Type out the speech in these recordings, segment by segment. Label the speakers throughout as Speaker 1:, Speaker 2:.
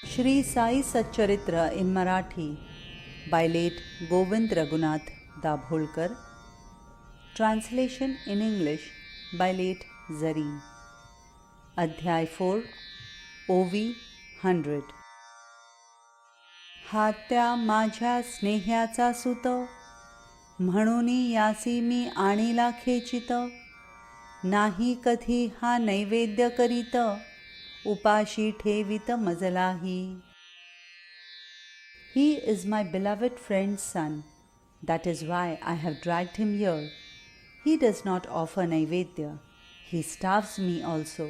Speaker 1: Shri Sai Satcharitra in Marathi by late Govind Raghunath Dabholkar. Translation in English by late Zareen. Adhyay 4 OV 100. हा त्या माझ्या स्नेह्याचा सुत, म्हणूनी यासी मी आणिला खेचित. नाही कधी हा नैवेद्य करीत, उपाशी ठेवित मजलाही. He is my beloved friend's son. That is why I have dragged him here. He does not offer naivedya. He starves me also.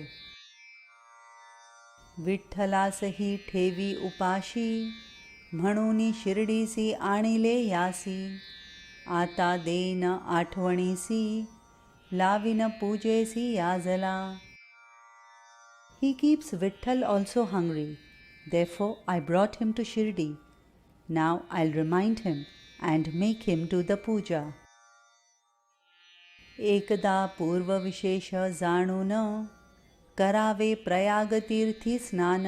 Speaker 1: विठ्ठलासही ठेवी उपाशी, म्हणूनी शिर्डीसी आणिले यासी. आता then आठवणीसी, लाविन पूजेसी याजला. He keeps Vitthal also hungry. Therefore I brought him to Shirdi. Now I'll remind him and make him do the puja. एकदा पूर्व विशेष जाणून, करावे प्रयाग तीर्थी स्नान.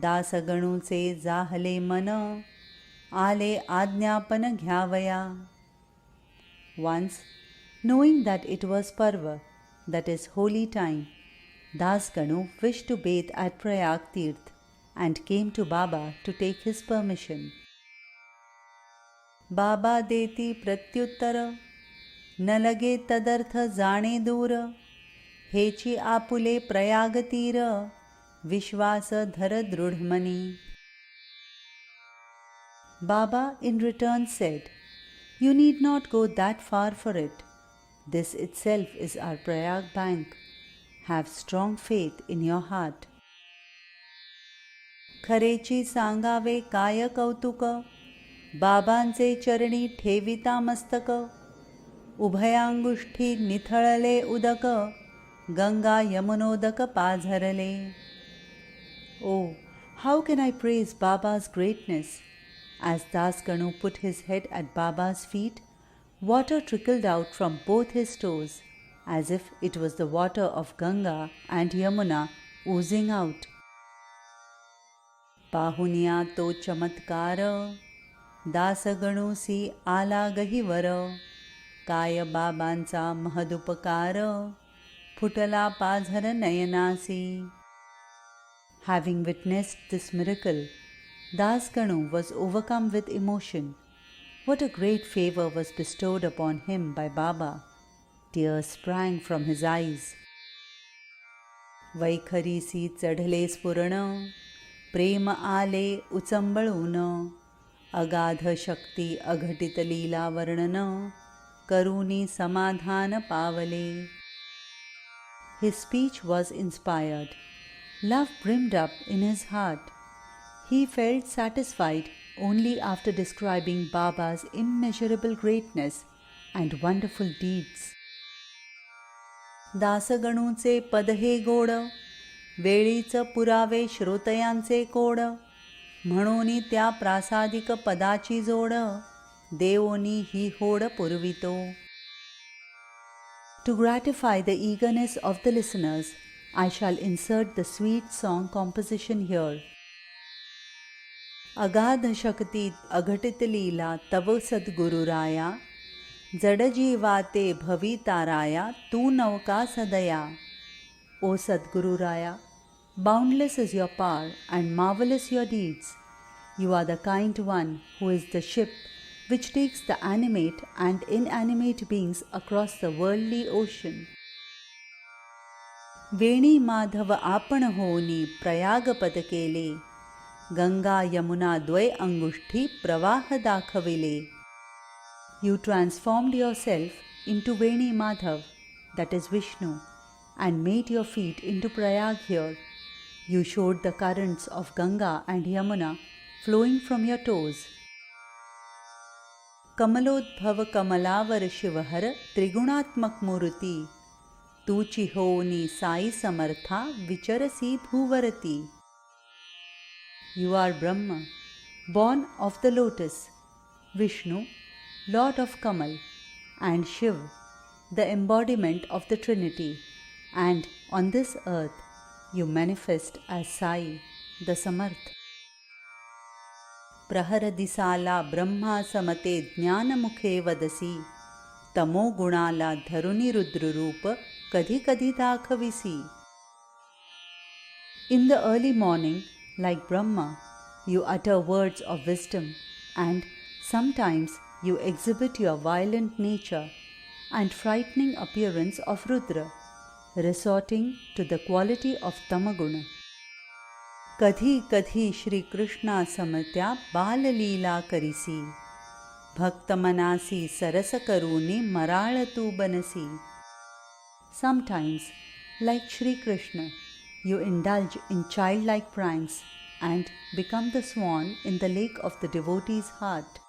Speaker 1: दासगणूचे जाहले मन, आले आज्ञापन घ्यावया. Once, knowing that it was Parva, that is holy time, Dasganu wished to bathe at Prayag Tirth and came to Baba to take his permission. Baba deti pratyuttara, न लगे तदर्थ जाणे दूर. हेची आपुले प्रयाग तीर, विश्वास धर दृढमनी. Baba in return said, "You need not go that far for it. This itself is our Prayag bank. Have strong faith in your heart." खरेची सांगावे काय कौतुक, बाबांचे चरणी ठेविता मस्तक. उभयांगुष्ठी निथळले उदक, Ganga यमुनोदक पाझरले. Oh, how can I praise Baba's greatness? As Dasganu put his head at Baba's feet, water trickled out from both his toes, as if it was the water of Ganga and Yamuna oozing out. पाहुनिया तो चमत्कार, दासगणूसी आला गहिवर. काय बाबांचा महदुपकार, फुटला पाझर नयनासी. Having witnessed this miracle, Dasganu was overcome with emotion. What a great favor was bestowed upon him by Baba. Tears sprang from his eyes. वैखरीसी चढले स्फुरण, प्रेम आले उचंबळून. अगाध शक्ती अघटित लीला वर्णन, करूनी समाधान Pawle. His speech was inspired. Love brimmed up in his heart. He felt satisfied only after describing Baba's immeasurable greatness and wonderful deeds. दासगणूचे पद हे गोड, वेळीच पुरावे श्रोतयांचे कोड. म्हणूनी त्या प्रासादिक पदाची जोड, देवोनी ही होड पुरवितो. To gratify the eagerness of the listeners, I shall insert the sweet song composition here. अगाध शक्तीत अघटित लीला तव सद्गुरुराया, जड जीवाते भविताराया तू नौका सदया. O Sadgururaya, boundless is your power and marvelous your deeds. You are the kind one who is the ship which takes the animate and inanimate beings across the worldly ocean. वेणी माधव आपण होनी प्रयागपद केले, गंगा यमुना द्वय अंगुष्ठी प्रवाह दाखविले. You transformed yourself into Veni Madhav, that is Vishnu, and made your feet into Prayag here. You showed the currents of Ganga and Yamuna flowing from your toes. Kamalodbhav Kamalavar Shivahar Trigunaatmak Murti, Tuchi Hooni Sai Samartha Vicharasi Bhuvarati. You are Brahma, born of the lotus, Vishnu, Lord of Kamal, and Shiv, the embodiment of the Trinity, and on this earth you manifest as Sai, the Samarth. प्रहर दिसाला ब्रह्मा समते ज्ञानमुखे वदसी, तमो गुणाला धरुनी रुद्ररूप कधी कधी दाखविसी. In the early morning, like Brahma, you utter words of wisdom, and sometimes you exhibit your violent nature and frightening appearance of Rudra, resorting to the quality of Tamaguna. कधी कधी श्री कृष्णा समत्या बाललीला करिसी, भक्त मनासी सरस करूनी मराळ तू Bansi. Sometimes, like Shri Krishna, you indulge in childlike pranks and become the swan in the lake of the devotee's heart.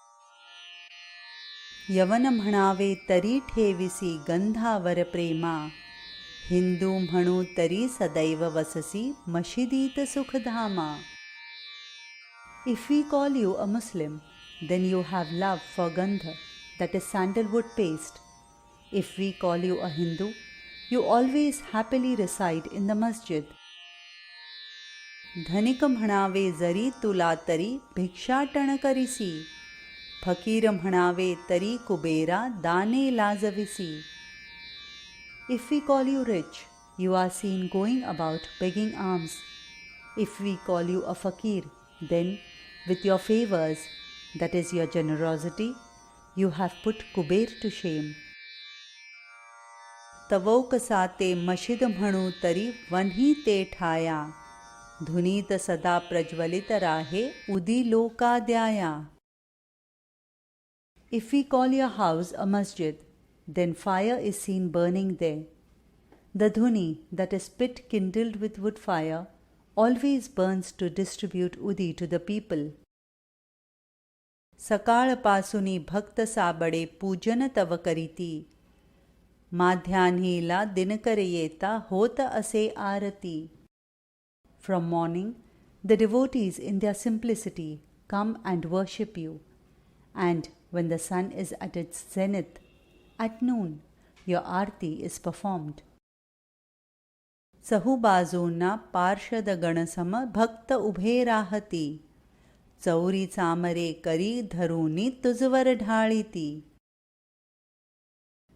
Speaker 1: यवन म्हणावे तरी ठेविसी गंधावर प्रेमा, हिंदू म्हणू तरी सदैव वससी मशिदीत सुखधामा. If we call you a Muslim, then you have love for gandha, that is sandalwood paste. If we call you a Hindu, you always happily reside in the masjid. धनिक म्हणावे जरी तुला तरी भिक्षाटन करिसी, फकीर म्हणावे तरी कुबेरा दाने लाजविसी. If we call you rich, you are seen going about begging alms. If we call you a fakir, then with your favors, that is your generosity, you have put Kuber to shame. तवोकसा ते मशिद म्हणू तरी वन्ही ते ठाया, धुनीत सदा प्रज्वलित राहे उदी लोकाद्याया. If we call your house a masjid, then fire is seen burning there. The dhuni, that is spit kindled with wood fire, always burns to distribute udi to the people. सकाळ पासुनी भक्त साबडे पूजन तव करीती, माध्यान्हीला दिनकर येता होत असे आरती. From morning, the devotees in their simplicity come and worship you, and when the sun is at its zenith, at noon, your Aarti is performed. सहूबाजूंना पार्षद गणसम भक्त उभे राहती, चौरी चामरे करी धरूनी तुझवर ढाळीती.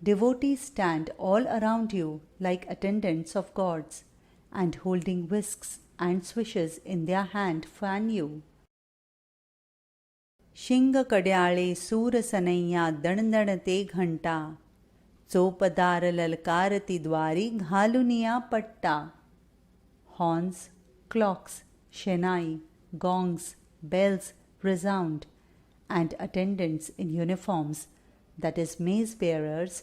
Speaker 1: Devotees stand all around you like attendants of gods, and holding whisks and swishes in their hand fan you. शिंग कड्याळे सूर सनैया दणदणते घंटा, चोपदार ललकारती द्वारी घालुनिया पट्टा. Horns, clocks, shenai, gongs, bells resound, and attendants in uniforms, that is mace bearers,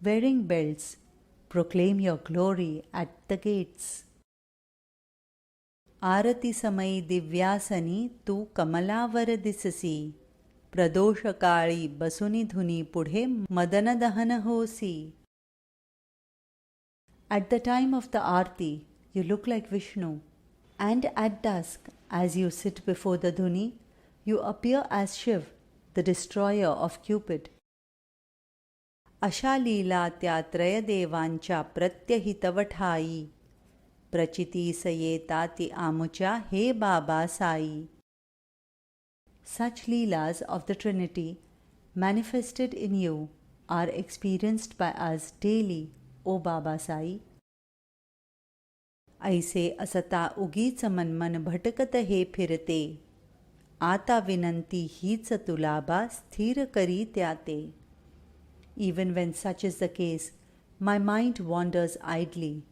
Speaker 1: wearing belts, proclaim your glory at the gates. आरती समयी दिव्यासनी तू कमलावर दिससी, प्रदोष काळी बसुनी धुनी पुढे मदन दहन होसी. At the time of the Aarti, you look like Vishnu, and at dusk, as you sit before the dhuni, you appear as Shiv, the destroyer of Cupid. अशा लीला त्या त्रयदेवांच्या प्रत्यहितव ठाई, प्रचितीस येता ती आमुच्या हे बाबा Sai. Such leelas of the Trinity, manifested in you, are experienced by us daily, O Baba Sai. ऐसे असता उगीच मनमन भटकत हे फिरते, आता विनंती हीच तुलाबा स्थिर करी त्याते. Even when such is the case, my mind wanders idly.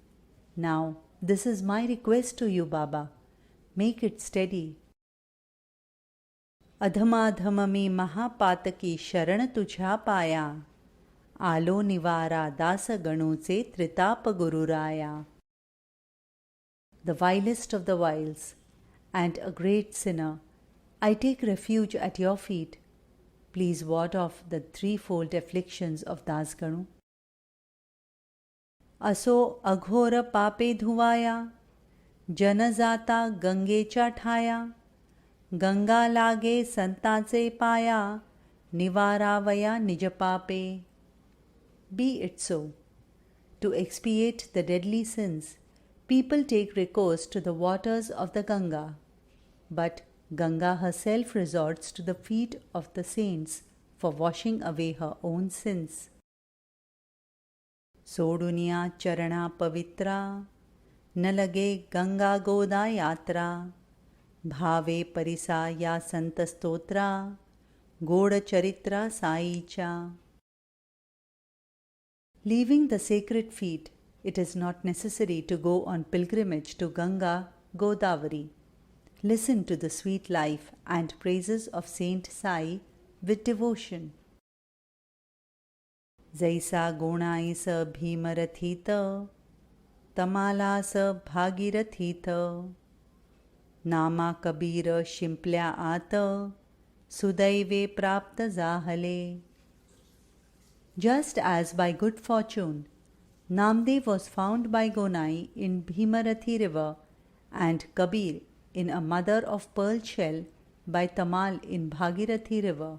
Speaker 1: Now, this is my request to you, Baba. Make it steady. अधमाधम मी महापातकी शरण तुझ्या पाया, आलो निवारा दास गणूचे त्रिताप गुरुराया. The vilest of the viles, and a great sinner, I take refuge at your feet. Please ward off the threefold afflictions of Dasganu. असो अघोर पापे धुवाया, जनजाता गंगेच्या ठाया, गंगा लागे संताचे पाया, निवारावया निज पापे. Be it so. To expiate the deadly sins, people take recourse to the waters of the Ganga, but Ganga herself resorts to the feet of the saints for washing away her own sins. सोडुनिया चरणा पवित्रा न लगे गंगा गोदा यात्रा भावे परिसा या संत स्तोत्रा गोड़ चरित्रा साईचा. Leaving the sacred feet, it is not necessary to go on pilgrimage to Ganga Godavari. Listen to the sweet life and praises of Saint Sai with devotion. जैसा गुणाईस भीमरथीत तमालास भागीरथीत नामा कबीर शिंपल्या आत सुदैवे प्राप्त जाहले. Just as by good fortune, Namdev was found by Gonai in Bhimarathi river and Kabir in a mother of pearl shell by Tamal in Bhagirathi river.